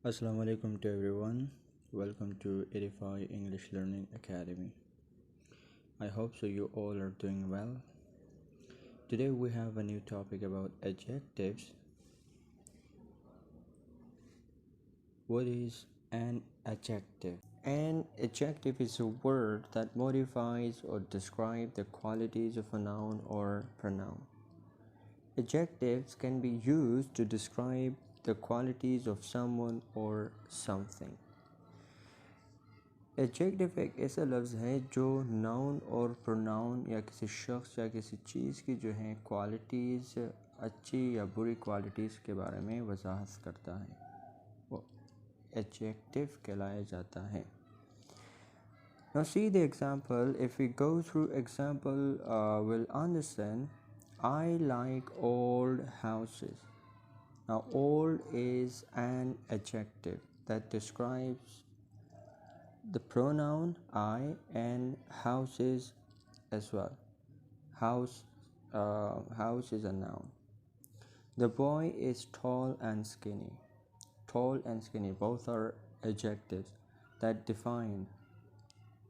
Assalamu alaikum to everyone. Welcome to Edify English Learning Academy. I hope so you all are doing well. Today we have a new topic about adjectives. What is an adjective? An adjective is a word that modifies or describes the qualities of a noun or pronoun. Adjectives can be used to describe the qualities of someone or something. Adjective एक ऐसा लफ्ज़ है जो noun और pronoun या किसी शख्स या किसी चीज़ की जो है क्वालिटीज़ अच्छी या बुरी क्वालिटीज़ के बारे में वजाहत करता है, वो एडजेक्टिव कहलाया जाता है. Now see the example. If we go through example, we'll understand. I like old houses. Now old is an adjective that describes the pronoun I and houses as well. House is a noun. The boy is tall and skinny. Tall and skinny both are adjectives that define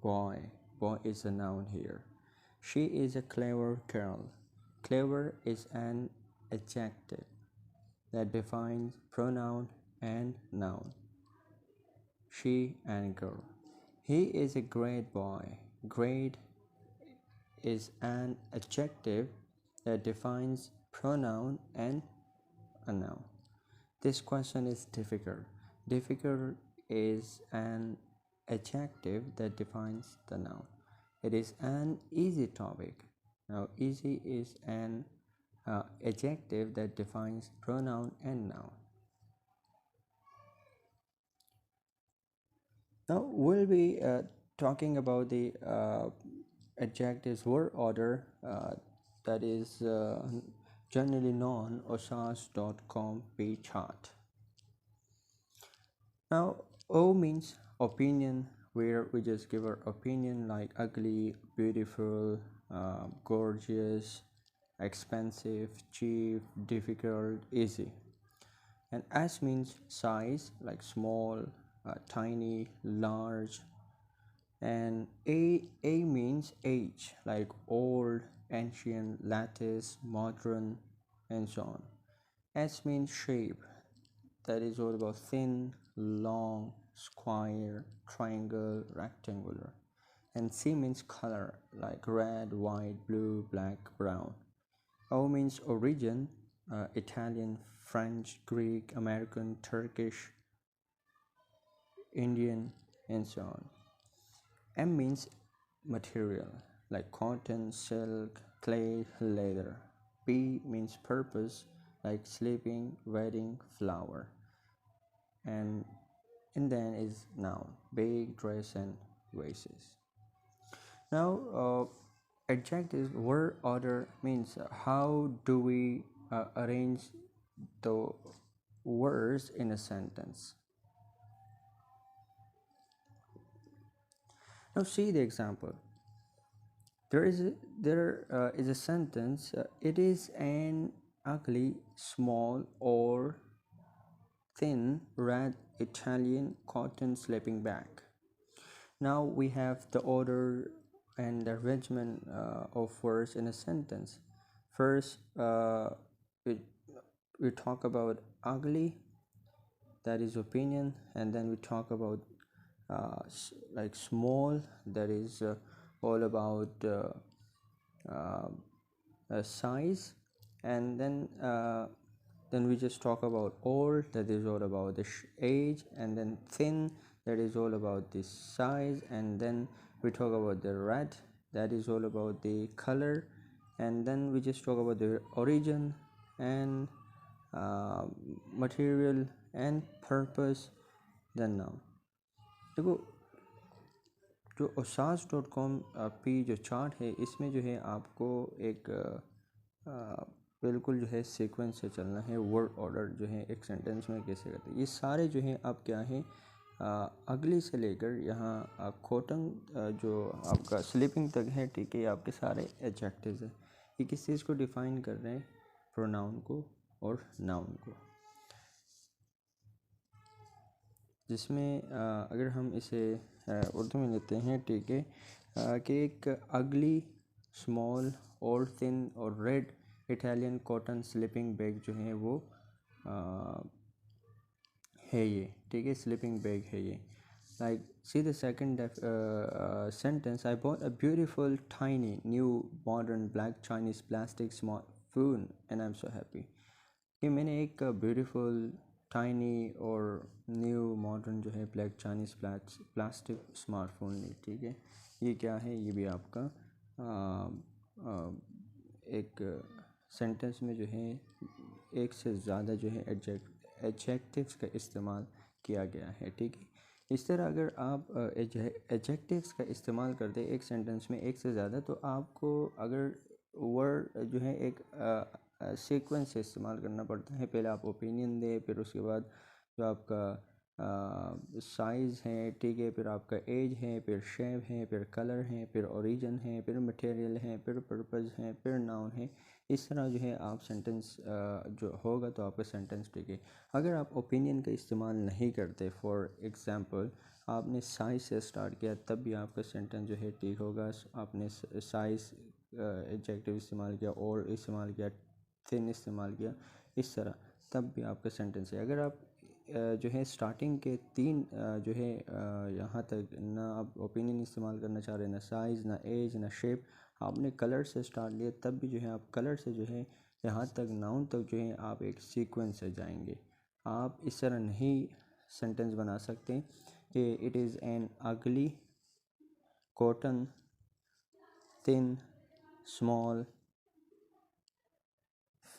boy. Boy is a noun here. She is a clever girl. Clever is an adjective that defines pronoun and noun. She and girl. He is a great boy. Great is an adjective that defines pronoun and a noun. This question is difficult. Difficult is an adjective that defines the noun. It is an easy topic. Now, easy is an adjective that defines pronoun and noun. Now we'll be talking about the adjectives word order that is generally known osas.com page chart. Now O means opinion, where we just give our opinion like ugly, beautiful, gorgeous, expensive, cheap, difficult, easy. And S means size, like small, tiny, large. And A means age, like old, ancient, lattice, modern, and so on. S means shape, that is all about thin, long, square, triangle, rectangular. And C means color, like red, white, blue, black, brown. O means origin, Italian, French, Greek, American, Turkish, Indian, and so on. M means material, like cotton, silk, clay, leather. P means purpose, like sleeping, wedding, flower. And then is noun, bag, dress, and vases. Now adjectives word order means how do we arrange the words in a sentence. Now see the example. There is a sentence. It is an ugly, small, or thin red Italian cotton sleeping bag. Now we have the order and the arrangement of words in a sentence. First, we talk about ugly, that is opinion, and then we talk about like small, that is all about size, and then we just talk about old, that is all about the age, and then thin, that is all about the size, and then we talk about the red, that is all about the color, and then we just talk about the origin and material and purpose, then noun. देखो जो osas.com पे जो chart है, इसमें जो है आपको एक बिल्कुल जो है सीक्वेंस से चलना है. वर्ड ऑर्डर जो है एक सेंटेंस में कैसे करते हैं, ये सारे जो है आप क्या है अगली से लेकर यहाँ कॉटन जो आपका स्लीपिंग तक है, ठीक है, ये आपके सारे एडजेक्टिव्स हैं. ये किस चीज़ को डिफ़ाइन कर रहे हैं, प्रोनाउन को और नाउन को. जिसमें अगर हम इसे उर्दू में लेते हैं, ठीक है, कि एक अगली, स्मॉल, और थिन और red Italian cotton sleeping bag जो है वो है ये, ठीक है, स्लीपिंग बैग है ये. Like, see the second sentence. I bought a beautiful, tiny, new, modern black Chinese plastic smartphone, and I'm so happy. कि मैंने एक ब्यूटीफुल, टाइनी और न्यू मॉडर्न जो है ब्लैक चाइनीज़ प्लास्टिक स्मार्टफोन ली, ठीक है. ये क्या है, ये भी आपका एक सेंटेंस में जो है एक से ज़्यादा जो है एडजेक्टिव्स का इस्तेमाल किया गया है, ठीक है. इस तरह अगर आप एडजेक्टिव्स का इस्तेमाल करते एक सेंटेंस में एक से ज़्यादा, तो आपको अगर वर्ड जो है एक सीक्वेंस से इस्तेमाल करना पड़ता है. पहले आप ओपिनियन दें, फिर उसके बाद जो आपका साइज़ है, ठीक है, फिर आपका एज है, फिर शेप है, फिर कलर है, फिर ओरिजिन है, फिर मटेरियल है, फिर पर्पज़ है, फिर नाउन है. इस तरह जो है आप सेंटेंस जो होगा तो आपका सेंटेंस ठीक है. अगर आप ओपिनियन का इस्तेमाल नहीं करते, फॉर एग्ज़ाम्पल आपने साइज़ से स्टार्ट किया, तब भी आपका सेंटेंस जो है ठीक होगा. आपने साइज़ एडजेक्टिव इस्तेमाल किया, और इस्तेमाल किया, थिन इस्तेमाल किया, इस तरह, तब भी आपका सेंटेंस है. अगर आप जो है स्टार्टिंग के तीन जो है यहाँ तक ना आप ओपिनियन इस्तेमाल करना चाह रहे हैं, ना साइज़, ना एज, ना शेप, आपने कलर से स्टार्ट लिया, तब भी जो है आप कलर से जो है यहाँ तक नाउन तक जो है आप एक सीक्वेंस से जाएंगे. आप इस तरह नहीं सेंटेंस बना सकते कि इट इज़ एन अगली cotton thin small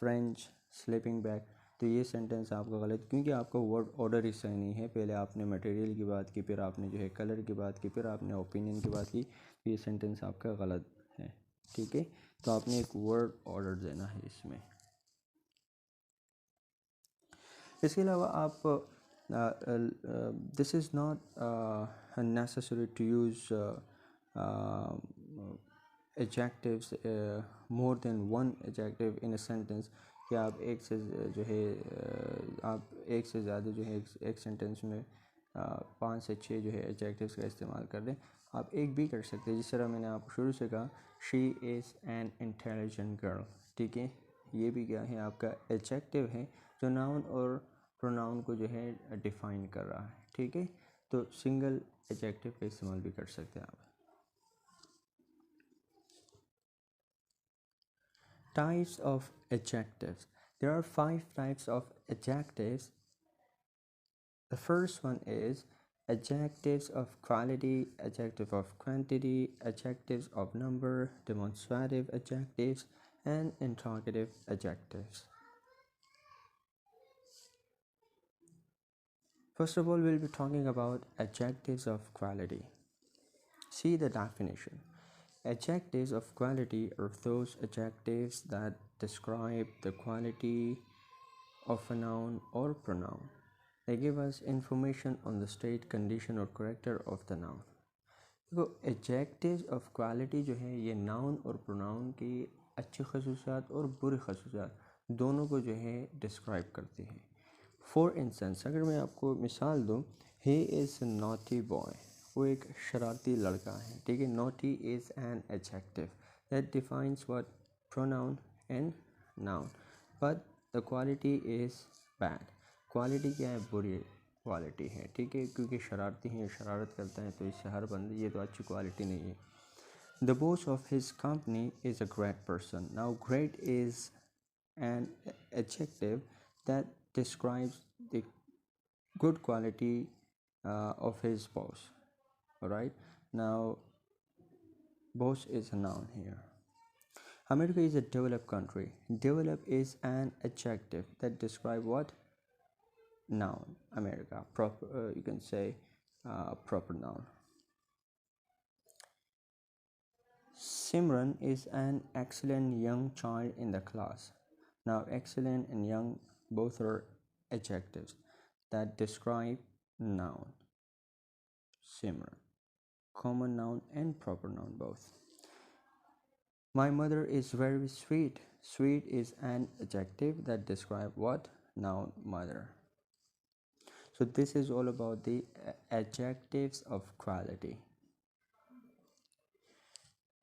French sleeping bag. तो ये सेंटेंस आपका गलत, क्योंकि आपका वर्ड ऑर्डर ही सही नहीं है. पहले आपने मटेरियल की बात की, फिर आपने जो है कलर की बात की, फिर आपने ओपिनियन की बात की. तो ये सेंटेंस आपका गलत है, ठीक है. तो आपने एक वर्ड ऑर्डर देना है इसमें. इसके अलावा आप this is not necessary to use adjectives, more than one adjective in a sentence. कि आप एक से जो है आप एक से ज़्यादा जो है एक सेंटेंस में 5 से 6 जो है एडजेक्टिव्स का इस्तेमाल कर दें. आप एक भी कर सकते हैं, जिस तरह मैंने आपको शुरू से कहा, she is an intelligent girl, ठीक है. ये भी क्या है, आपका एडजेक्टिव है जो नाउन और प्रोनाउन को जो है डिफ़ाइन कर रहा है, ठीक है. तो सिंगल एडजेक्टिव का इस्तेमाल भी कर सकते हैं आप. Types of adjectives. There are 5 types of adjectives. The first one is adjectives of quality, adjective of quantity, adjectives of number, demonstrative adjectives, and interrogative adjectives. First of all, we'll be talking about adjectives of quality. See the definition. Adjectives of quality are those adjectives that describe the quality of a noun or pronoun. They give us information on the state, condition or character of the noun. देखो, adjectives of quality जो है ये noun और pronoun की अच्छी खसूसियात और बुरी खसूसियात दोनों को जो है डिस्क्राइब करती है. फॉर इंस्टेंस, अगर मैं आपको मिसाल दूँ, ही इज़ नॉटी बॉय, वो एक शरारती लड़का है, ठीक है. Naughty is an adjective that defines what pronoun and noun, but the quality is bad. Quality क्या है, बुरी क्वालिटी है, ठीक है, क्योंकि शरारती हैं, शरारत करता है, तो इससे हर बंदे, ये तो अच्छी क्वालिटी नहीं है. The boss of his company is a great person. Now great is an adjective that describes the good quality of his boss. All right. Now, boss is a noun here. America is a developed country. Develop is an adjective that describe what? Noun. America. Proper. You can say proper noun. Simran is an excellent young child in the class. Now, excellent and young both are adjectives that describe noun. Simran. Common noun and proper noun both. My mother is very sweet. Sweet is an adjective that describe what? Noun, mother. So this is all about the adjectives of quality.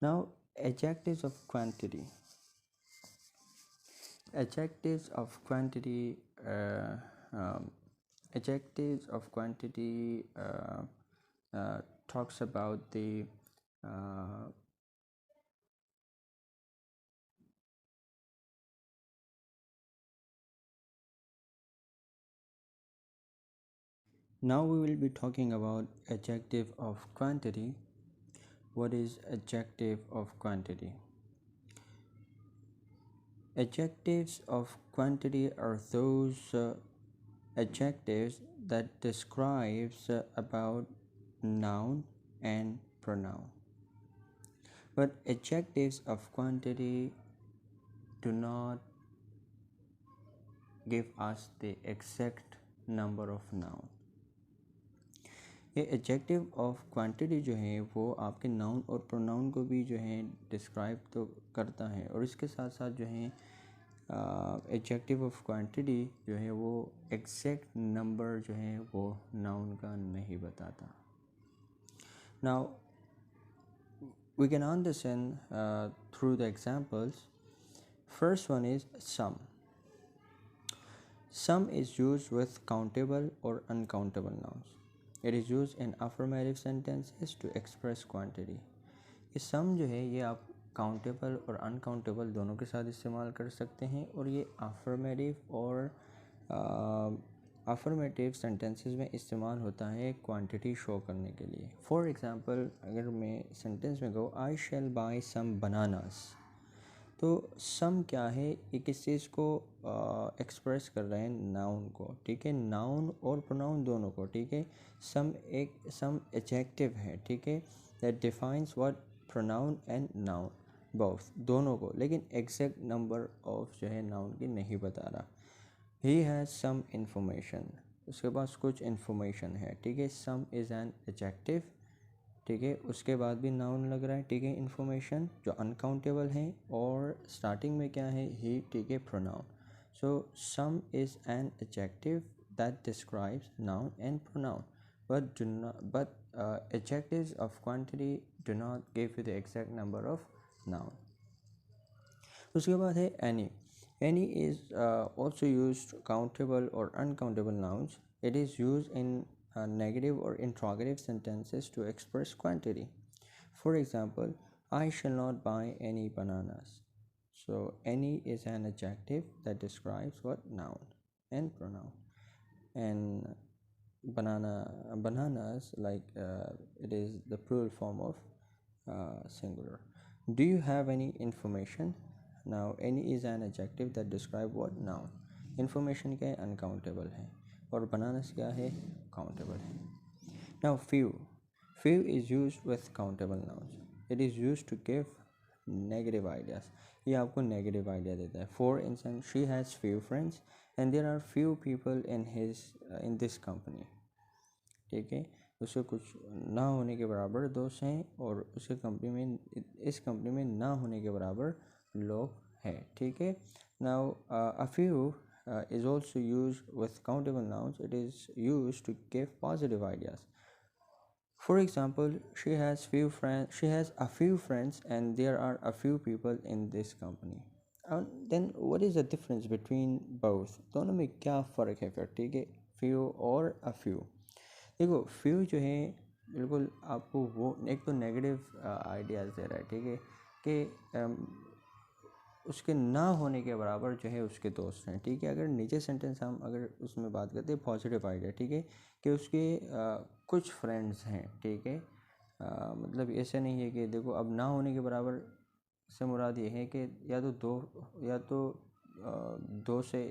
Now, adjectives of quantity. Adjectives of quantity. Um, adjectives of quantity talks about the uh, now we will be talking about adjective of quantity. What is adjective of quantity? Adjectives of quantity are those adjectives that describes about noun and pronoun. But adjectives of quantity do not give us the exact number of noun. ये adjective of quantity जो है वो आपके noun और pronoun को भी जो है डिस्क्राइब तो करता है, और इसके साथ साथ जो है एडजेक्टिव ऑफ क्वांटिटी जो है वो एग्जैक्ट नंबर जो है वो नाउन का नहीं बताता. Now we can understand through the examples. First one is sum. Sum is used with countable or uncountable nouns. It is used in affirmative sentences to express quantity. ये sum जो है ये आप countable और uncountable दोनों के साथ इस्तेमाल कर सकते हैं, और ये affirmative और affirmative sentences में इस्तेमाल होता है quantity show करने के लिए. For example, अगर मैं sentence में कहूँ I shall buy some bananas, तो सम क्या है, ये किस चीज़ को एक्सप्रेस कर रहे हैं, नाउन को. ठीक है, नाउन और प्रोनाउन दोनों को. ठीक है, सम एडजेक्टिव है. ठीक है, that defines what pronoun and noun both, दोनों को, लेकिन एग्जैक्ट नंबर ऑफ जो है नाउन की नहीं बता रहा. ही हैज़ सम इंफॉर्मेशन, उसके पास कुछ इंफॉर्मेशन है. ठीक है, सम इज़ एन एडजेक्टिव. ठीक है, उसके बाद भी नाउन लग रहा है. ठीक है, इंफॉर्मेशन जो अनकाउंटेबल है, और स्टार्टिंग में क्या है, ही. ठीक है, pronoun. So some is an adjective that describes noun and pronoun, but adjectives of quantity do not give you the exact number of noun. उसके बाद है any. Any is also used countable or uncountable nouns. It is used in negative or interrogative sentences to express quantity. For example, I shall not buy any bananas. So any is an adjective that describes what noun and pronoun. And bananas, like it is the plural form of singular. Do you have any information? Now any is an adjective that describe what noun. Information क्या है, uncountable है, और bananas क्या है, countable है. Now few is used with countable nouns. It is used to give negative ideas. ये आपको negative idea देता है. For instance, she has few friends and there are few people in this company. ठीक है, उसके कुछ ना होने के बराबर दोस्त हैं, और उसके इस कंपनी में ना होने के बराबर लोग हैं. ठीक है. Now a few is also used with countable nouns. It is used to give positive ideas. For example, she has a few friends and there are a few people in this company. Then what is the difference between both? दोनों में क्या फ़र्क है फिर? ठीक है, few और a few. देखो, few जो है बिल्कुल आपको वो एक तो नेगेटिव आइडियाज़ दे रहा है. ठीक है, कि उसके ना होने के बराबर जो है उसके दोस्त हैं. ठीक है, अगर नीचे सेंटेंस हम अगर उसमें बात करते हैं पॉजिटिव आइडिया. ठीक है, कि उसके कुछ फ्रेंड्स हैं. ठीक है, मतलब ऐसे नहीं है कि देखो अब ना होने के बराबर से मुराद ये है कि या तो दो से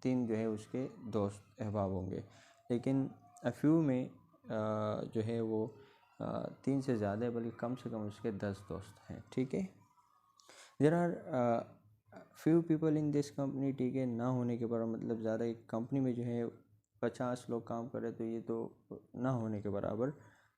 तीन जो है उसके दोस्त अहबाब होंगे, लेकिन अफ्यू में जो है वो तीन से ज़्यादा है, बल्कि कम से कम उसके 10 दोस्त हैं. ठीक है, there are few people in this company. ठीक है, ना होने के बराबर मतलब ज़्यादा, एक कंपनी में जो है 50 लोग काम करें, तो ये तो ना होने के बराबर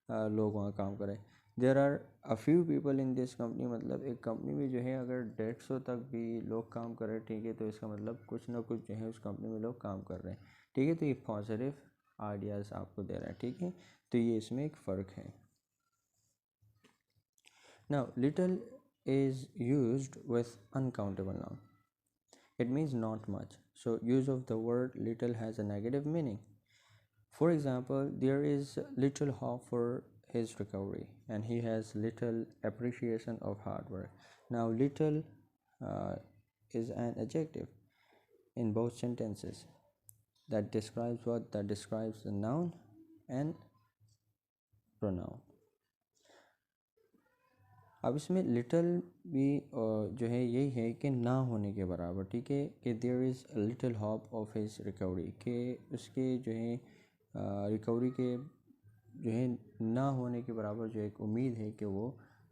लोग वहाँ काम करें. There are a few people in this company, मतलब एक कंपनी में जो है अगर 150 तक भी लोग काम करें. ठीक है, तो इसका मतलब कुछ ना कुछ जो है उस कंपनी में लोग काम कर रहे हैं. ठीक है, तो ये पॉजिटिव आइडियाज़ आपको दे रहा है, ठीक है। तो ये इसमें एक फ़र्क है। Now little is used with uncountable noun, it means not much, so use of the word little has a negative meaning. For example, there is little hope for his recovery and he has little appreciation of hard work. Now little uh, is an adjective in both sentences that describes what, that describes the noun and pronoun. अब इसमें little भी जो है यही है कि ना होने के बराबर, ठीक है, कि there is little hope of his recovery, कि उसके जो है रिकवरी के जो है ना होने के बराबर जो एक उम्मीद है कि वो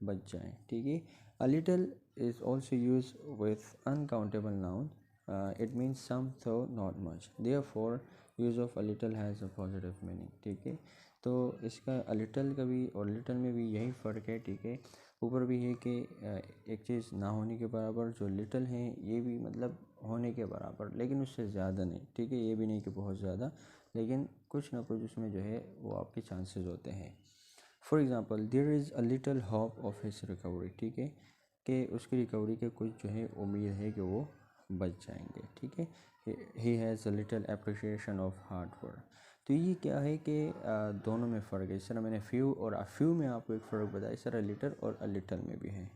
बच जाए, ठीक है। A little is also use with uncountable noun, it means some though not much, therefore use of a little has a positive meaning, ठीक है। तो इसका अ लिटिल का भी और लिटिल में भी यही फ़र्क है, ठीक है। ऊपर भी है कि एक चीज़ ना होने के बराबर, जो लिटिल है ये भी मतलब होने के बराबर लेकिन उससे ज़्यादा नहीं, ठीक है। ये भी नहीं कि बहुत ज़्यादा, लेकिन कुछ ना कुछ उसमें जो है वो आपके चांसेस होते हैं। For example, there is a little hope of his recovery, ठीक है, कि उसकी रिकवरी के कुछ जो है उम्मीद है कि वो बच जाएंगे, ठीक है। He has a little appreciation of hard work. तो ये क्या है कि दोनों में फ़र्क है। इस तरह मैंने फ्यू और अ फ्यू में आपको एक फ़र्क बताया, इस तरह लिटिल और अ लिटिल में भी है।